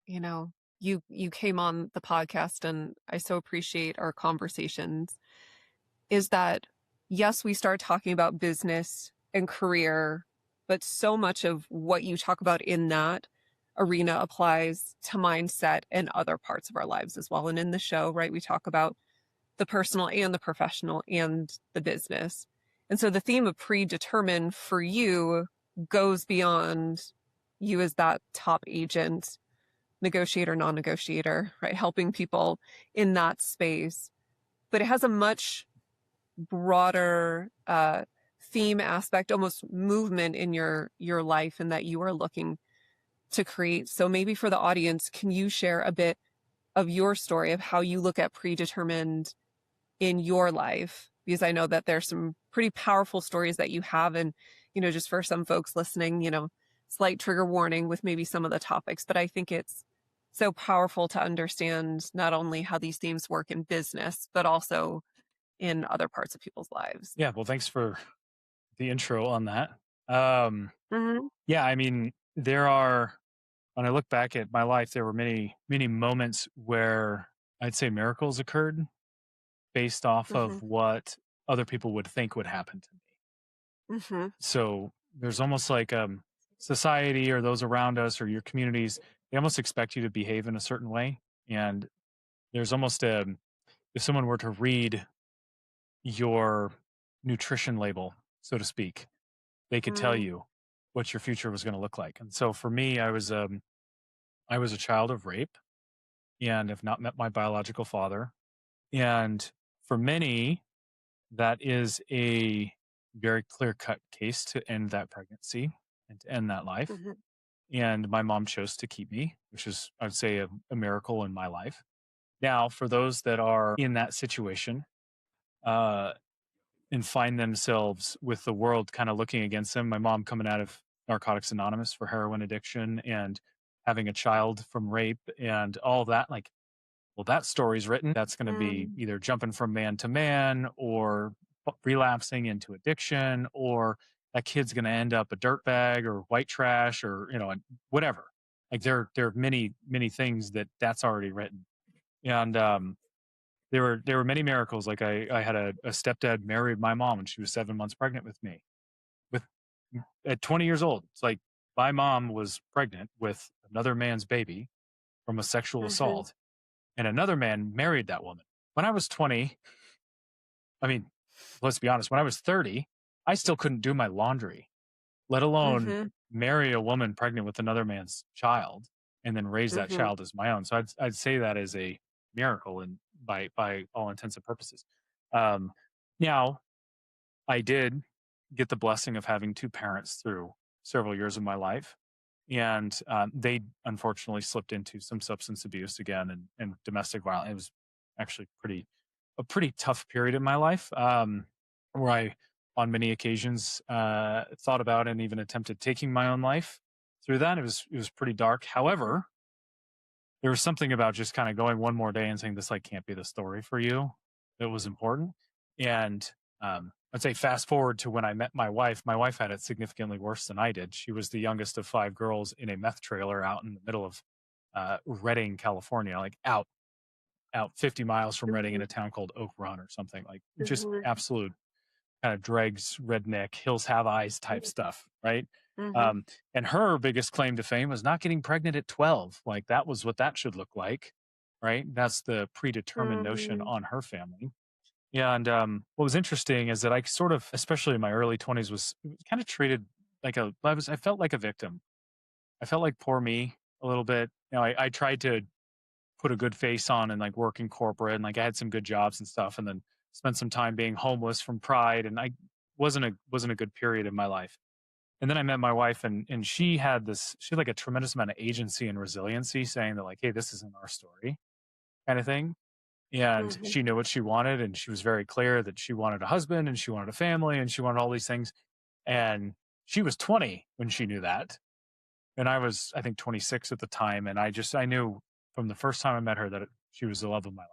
you know, you came on the podcast, and I so appreciate our conversations, is that yes, we start talking about business and career, but so much of what you talk about in that arena applies to mindset and other parts of our lives as well. And in the show, right, we talk about the personal and the professional and the business. And so the theme of predetermined for you goes beyond you as that top agent, negotiator, non-negotiator, right? Helping people in that space. But it has a much broader theme aspect, almost movement in your life, and that you are looking to create. So maybe for the audience, can you share a bit of your story of how you look at predetermined in your life? Because I know that there's some pretty powerful stories that you have. And, just for some folks listening, slight trigger warning with maybe some of the topics, but I think it's so powerful to understand not only how these themes work in business, but also in other parts of people's lives. Yeah. Well, thanks for the intro on that. Um, Hmm. yeah, I mean, there are when I look back at my life, there were many, many moments where I'd say miracles occurred based off Mhm. of what other people would think would happen to me. Mhm. So there's almost like society or those around us or your communities, they almost expect you to behave in a certain way. And there's almost a, if someone were to read your nutrition label, so to speak, they could tell Mm. you what your future was going to look like. And so for me, I was a child of rape and have not met my biological father. And for many, that is a very clear cut case to end that pregnancy and to end that life. Mhm. And my mom chose to keep me, which is, I'd say, a miracle in my life. Now, for those that are in that situation uh, and find themselves with the world kind of looking against them, my mom coming out of Narcotics Anonymous for heroin addiction and having a child from rape and all that, like, well, that story's written. That's going to be Mm. either jumping from man to man or relapsing into addiction, or that kid's going to end up a dirtbag or white trash or, whatever. Like there are many, many things that's already written. And there were many miracles. Like I had a stepdad married my mom when she was 7 months pregnant with me with at 20 years old. It's like my mom was pregnant with another man's baby from a sexual Mhm. assault and another man married that woman. When I was 20, I mean, let's be honest, when I was 30, I still couldn't do my laundry, let alone Mhm. marry a woman pregnant with another man's child and then raise that Mhm. child as my own. So I'd say that is a miracle and by all intents and purposes. Um, now I did get the blessing of having two parents through several years of my life. And they unfortunately slipped into some substance abuse again and domestic violence. It was actually a pretty tough period in my life where I, on many occasions, thought about and even attempted taking my own life. Through that, it was pretty dark. Mhm. However, there was something about just kind of going one more day and saying this like can't be the story for you that was important. And I'd say fast forward to when I met my wife. My wife had it significantly worse than I did. She was the youngest of five girls in a meth trailer out in the middle of Redding, California, like out 50 miles from Redding in Mhm. a town called Oak Run or something, like just Mhm. absolute kind of dregs, redneck, hills have eyes type stuff, right? Mhm. Um, and her biggest claim to fame was not getting pregnant at 12. Like that was what that should look like, right? That's the predetermined notion Mhm. on her family. And what was interesting is that I sort of, especially in my early 20s, was kind of treated like I felt like a victim. I felt like poor me a little bit. I tried to put a good face on and like work in corporate and like I had some good jobs and stuff and then spent some time being homeless from pride and I wasn't a good period in my life. And then I met my wife and she had like a tremendous amount of agency and resiliency saying that like, hey, this isn't our story kind of thing. And Mhm. she knew what she wanted and she was very clear that she wanted a husband and she wanted a family and she wanted all these things. And she was 20 when she knew that. And I was, I think, 26 at the time. And I knew from the first time I met her that she was the love of my life.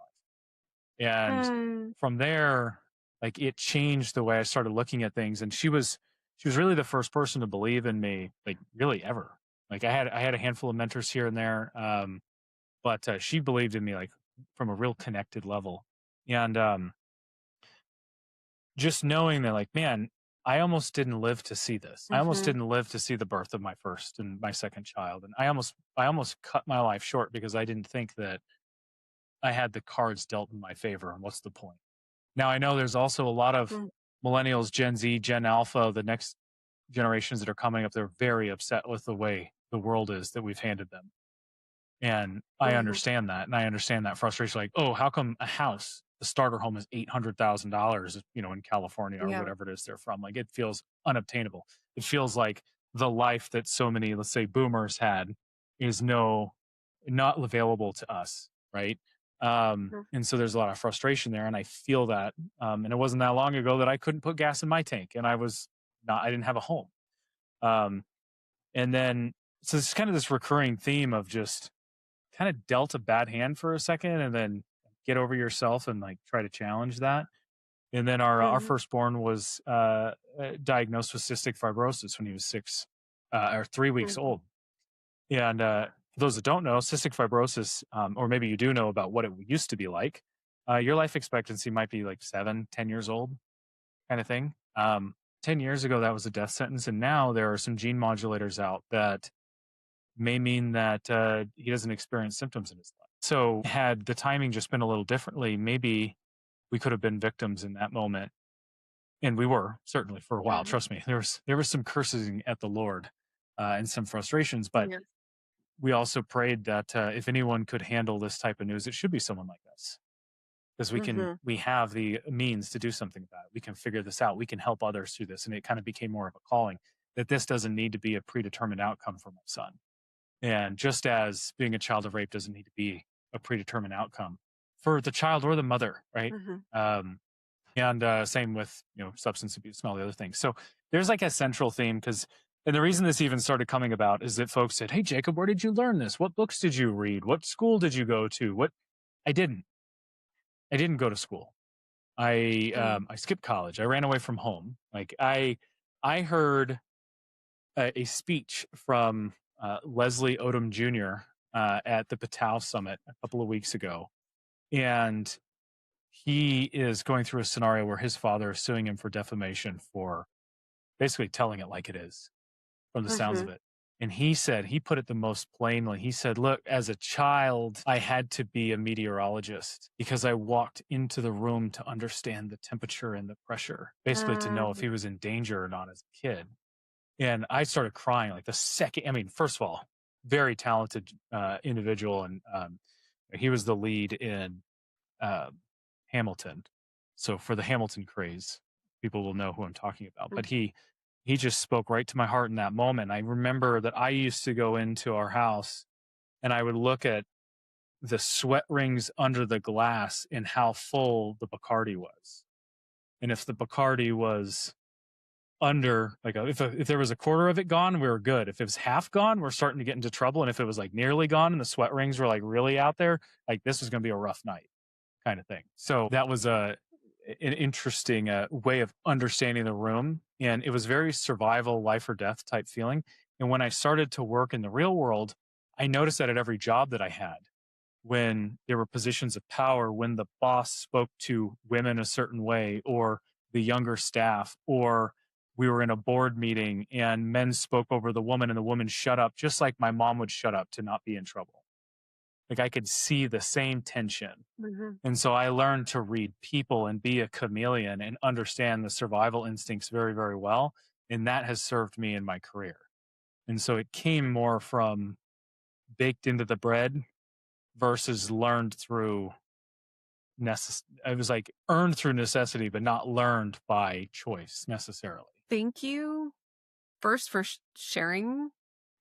And Mm. from there, like it changed the way I started looking at things. And she was really the first person to believe in me, like really ever. Like I had a handful of mentors here and there, but she believed in me like from a real connected level. And just knowing that, like, man, I almost didn't live to see this. I almost Mhm. didn't live to see the birth of my first and my second child, and I almost cut my life short because I didn't think that I had the cards dealt in my favor. And what's the point? Now I know there's also a lot of Mm. millennials, Gen Z, Gen Alpha, the next generations that are coming up. They're very upset with the way the world is that we've handed them. And I Mhm. understand that, and I understand that frustration. Like, oh, how come a house, the starter home, is $800,000? In California or Yeah. whatever it is they're from. Like, it feels unobtainable. It feels like the life that so many, let's say, boomers had, is not available to us, right? Mhm. And so there's a lot of frustration there, and I feel that. And it wasn't that long ago that I couldn't put gas in my tank, and I didn't have a home. Um, and then so it's kind of this recurring theme of just kind of dealt a bad hand for a second and then get over yourself and like try to challenge that. And then our Mhm. firstborn was diagnosed with cystic fibrosis when he was 3 weeks Mhm. old. And for those that don't know, cystic fibrosis, or maybe you do know about what it used to be like, your life expectancy might be like 7, 10 years old kind of thing. 10 years ago, that was a death sentence. And now there are some gene modulators out that may mean that he doesn't experience symptoms in his life. So, had the timing just been a little differently, maybe we could have been victims in that moment. And we were certainly for a while. Mhm. Trust me, there was some cursing at the Lord and some frustrations, but Yeah. we also prayed that if anyone could handle this type of news, it should be someone like us, because Mhm. we have the means to do something about it. We can figure this out. We can help others through this, and it kind of became more of a calling that this doesn't need to be a predetermined outcome for my son. And just as being a child of rape doesn't need to be a predetermined outcome for the child or the mother, right? Mhm. Um, and same with substance abuse and all the other things. So there's like a central theme, because and the reason this even started coming about is that folks said, "Hey Jacob, where did you learn this? What books did you read? What school did you go to?" What I didn't. I didn't go to school. Mm. I skipped college. I ran away from home. Like I heard a speech from Leslie Odom Jr. At the Patel Summit a couple of weeks ago, and he is going through a scenario where his father is suing him for defamation for basically telling it like it is, from the sounds of Mhm. it. And he said, he put it the most plainly. He said, "Look, as a child, I had to be a meteorologist because I walked into the room to understand the temperature and the pressure, basically to know if Mm. he was in danger or not as a kid." And I started crying like the second. I mean, first of all, very talented individual, and he was the lead in uh, Hamilton. So for the Hamilton craze, people will know who I'm talking about. Mm. But he just spoke right to my heart in that moment. I remember that I used to go into our house and I would look at the sweat rings under the glass and how full the Bacardi was. And if the Bacardi was under like if there was a quarter of it gone, we were good. If it was half gone, we're starting to get into trouble. And if it was like nearly gone and the sweat rings were like really out there, like this was going to be a rough night kind of thing. So that was an interesting way of understanding the room, and it was very survival, life or death type feeling. And when I started to work in the real world, I noticed that at every job that I had, when there were positions of power, when the boss spoke to women a certain way, or the younger staff, or we were in a board meeting and men spoke over the woman and the woman shut up, just like my mom would shut up to not be in trouble. Like I could see the same tension, Mhm. and so I learned to read people and be a chameleon and understand the survival instincts very, very well. And that has served me in my career. And so it came more from baked into the bread versus learned through it was like earned through necessity, but not learned by choice necessarily. Thank you first for sharing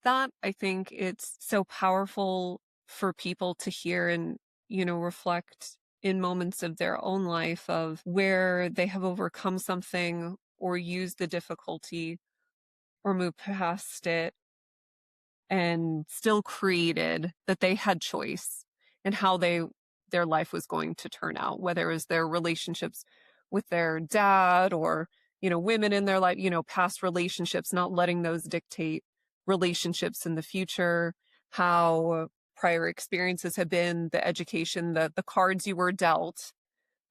that. I think it's so powerful for people to hear and, reflect in moments of their own life of where they have overcome something or used the difficulty or moved past it and still created that they had choice and how their life was going to turn out, whether it was their relationships with their dad or, women in their life, past relationships, not letting those dictate relationships in the future, how prior experiences have been, the education, the cards you were dealt,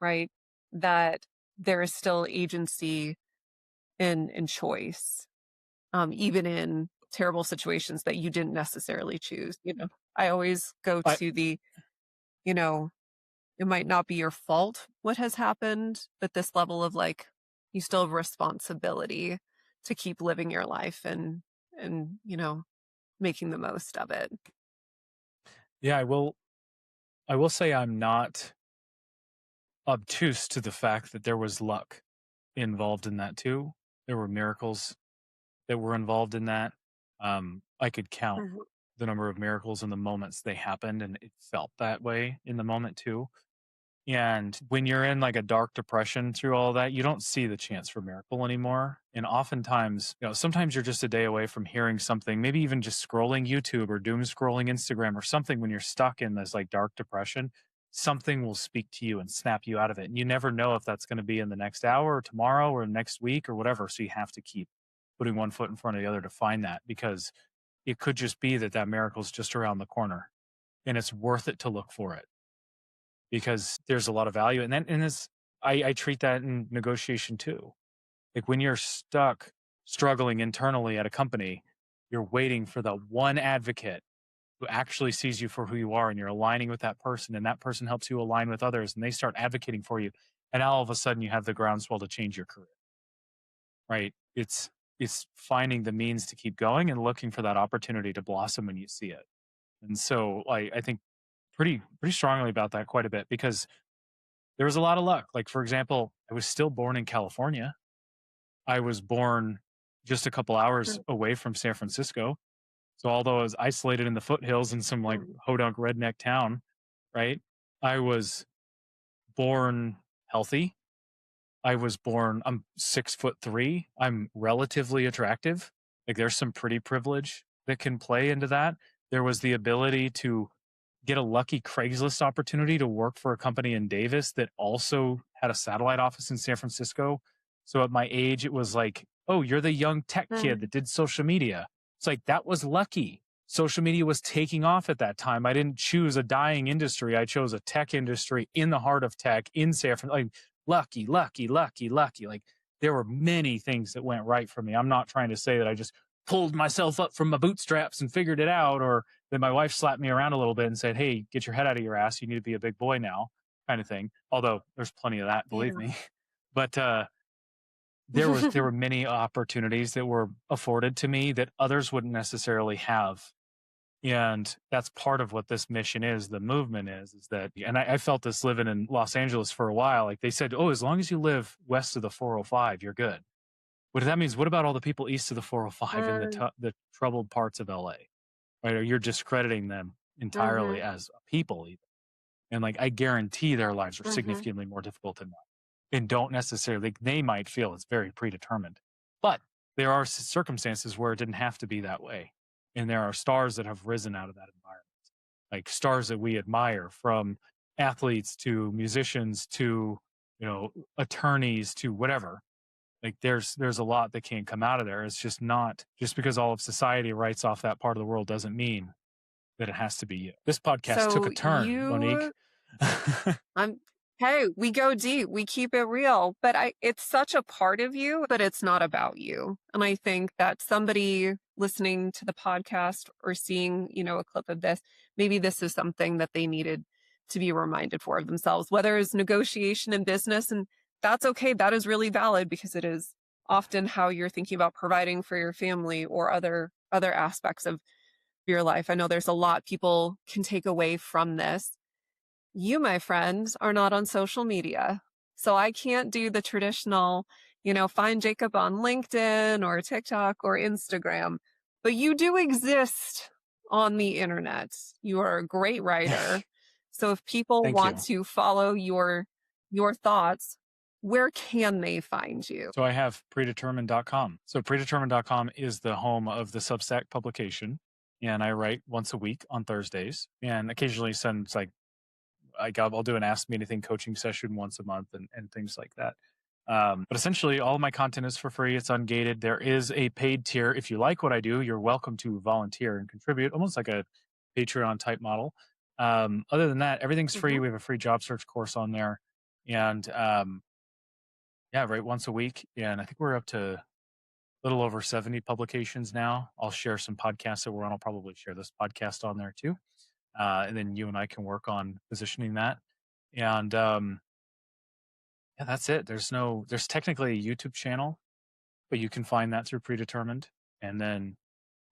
right? That there is still agency and choice, even in terrible situations that you didn't necessarily choose. I always go I, to you know, it might not be your fault what has happened, but this level of like, you still have responsibility to keep living your life and making the most of it. yeah, I will say I'm not obtuse to the fact that there was luck involved in that too. There were miracles that were involved in that. I could count Mhm. the number of miracles in the moments they happened, and it felt that way in the moment too. And when you're in like a dark depression through all that, you don't see the chance for miracle anymore. And oftentimes, sometimes you're just a day away from hearing something, maybe even just scrolling YouTube or doom scrolling Instagram or something when you're stuck in this like dark depression. Something will speak to you and snap you out of it. And you never know if that's going to be in the next hour or tomorrow or next week or whatever. So you have to keep putting one foot in front of the other to find that, because it could just be that that miracle's just around the corner, and it's worth it to look for it because there's a lot of value. And then, and it's, I treat that in negotiation too. Like when you're stuck struggling internally at a company, you're waiting for the one advocate who actually sees you for who you are, and you're aligning with that person, and that person helps you align with others, and they start advocating for you. And all of a sudden you have the groundswell to change your career, right? It's finding the means to keep going and looking for that opportunity to blossom when you see it. And so I think pretty strongly about that quite a bit because there was a lot of luck. Like for example, I was still born in California. I was born just a couple hours Sure. away from San Francisco. So although I was isolated in the foothills in some like Mm. hodunk redneck town, right? I was born healthy. I was born, I'm 6'3". I'm relatively attractive. Like there's some pretty privilege that can play into that. There was the ability to get a lucky Craigslist opportunity to work for a company in Davis that also had a satellite office in San Francisco. So at my age, it was like, oh, you're the young tech kid that Mm. did social media. It's like that was lucky. Social media was taking off at that time. I didn't choose a dying industry. I chose a tech industry in the heart of tech in San Francisco. Like, lucky, lucky, lucky, lucky. Like there were many things that went right for me. I'm not trying to say that I just pulled myself up from my bootstraps and figured it out, or that my wife slapped me around a little bit and said, "Hey, get your head out of your ass. You need to be a big boy now," kind of thing. Although there's plenty of that, believe Yeah. me. But there were many opportunities that were afforded to me that others wouldn't necessarily have. And that's part of what this mission is, the movement is that, and I felt this living in Los Angeles for a while. Like they said, oh, as long as you live west of the 405, you're good. What that means, what about all the people east of the 405 in Uh, the troubled parts of LA, right? Or you're discrediting them entirely mhm, as a people, even. And like, I guarantee their lives are mhm. significantly more difficult than mine and don't necessarily, like, they might feel it's very predetermined. But there are circumstances where it didn't have to be that way. And there are stars that have risen out of that environment, like stars that we admire, from athletes to musicians to, attorneys to whatever. Like there's a lot that can come out of there. It's just not just because all of society writes off that part of the world doesn't mean that it has to be you. This podcast took So a turn, Monique. you I'm hey, we go deep, we keep it real, but it's such a part of you, but it's not about you. And I think that somebody listening to the podcast or seeing, a clip of this, maybe this is something that they needed to be reminded for of themselves, whether it's negotiation in business, and that's okay. That is really valid because it is often how you're thinking about providing for your family or other aspects of your life. I know there's a lot people can take away from this. You, my friends, are not on social media. So I can't do the traditional, find Jacob on LinkedIn or TikTok or Instagram, but you do exist on the internet. You are a great writer. So if people Thank want you. to follow your thoughts, where can they find you? So I have predetermined.com. So predetermined.com is the home of the Substack publication. And I write once a week on Thursdays and occasionally send I'll do an Ask Me Anything coaching session once a month and things like that. But essentially, all of my content is for free. It's ungated. There is a paid tier. If you like what I do, you're welcome to volunteer and contribute, almost like a Patreon type model. Other than that, everything's free. Mhm. We have a free job search course on there. And yeah, right, once a week. And I think we're up to a little over 70 publications now. I'll share some podcasts that we're on. I'll probably share this podcast on there too. And then you and I can work on positioning that. And yeah, that's it. There's technically a YouTube channel, but you can find that through Predetermined. And then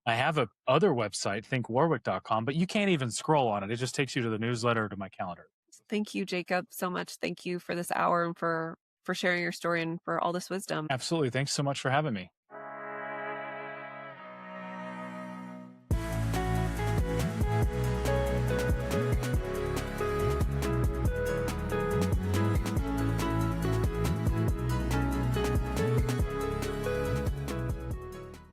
I have a other website, thinkwarwick.com, but you can't even scroll on it. It just takes you to the newsletter, to my calendar. Thank you, Jacob, so much. Thank you for this hour and for sharing your story and for all this wisdom. Absolutely. Thanks so much for having me.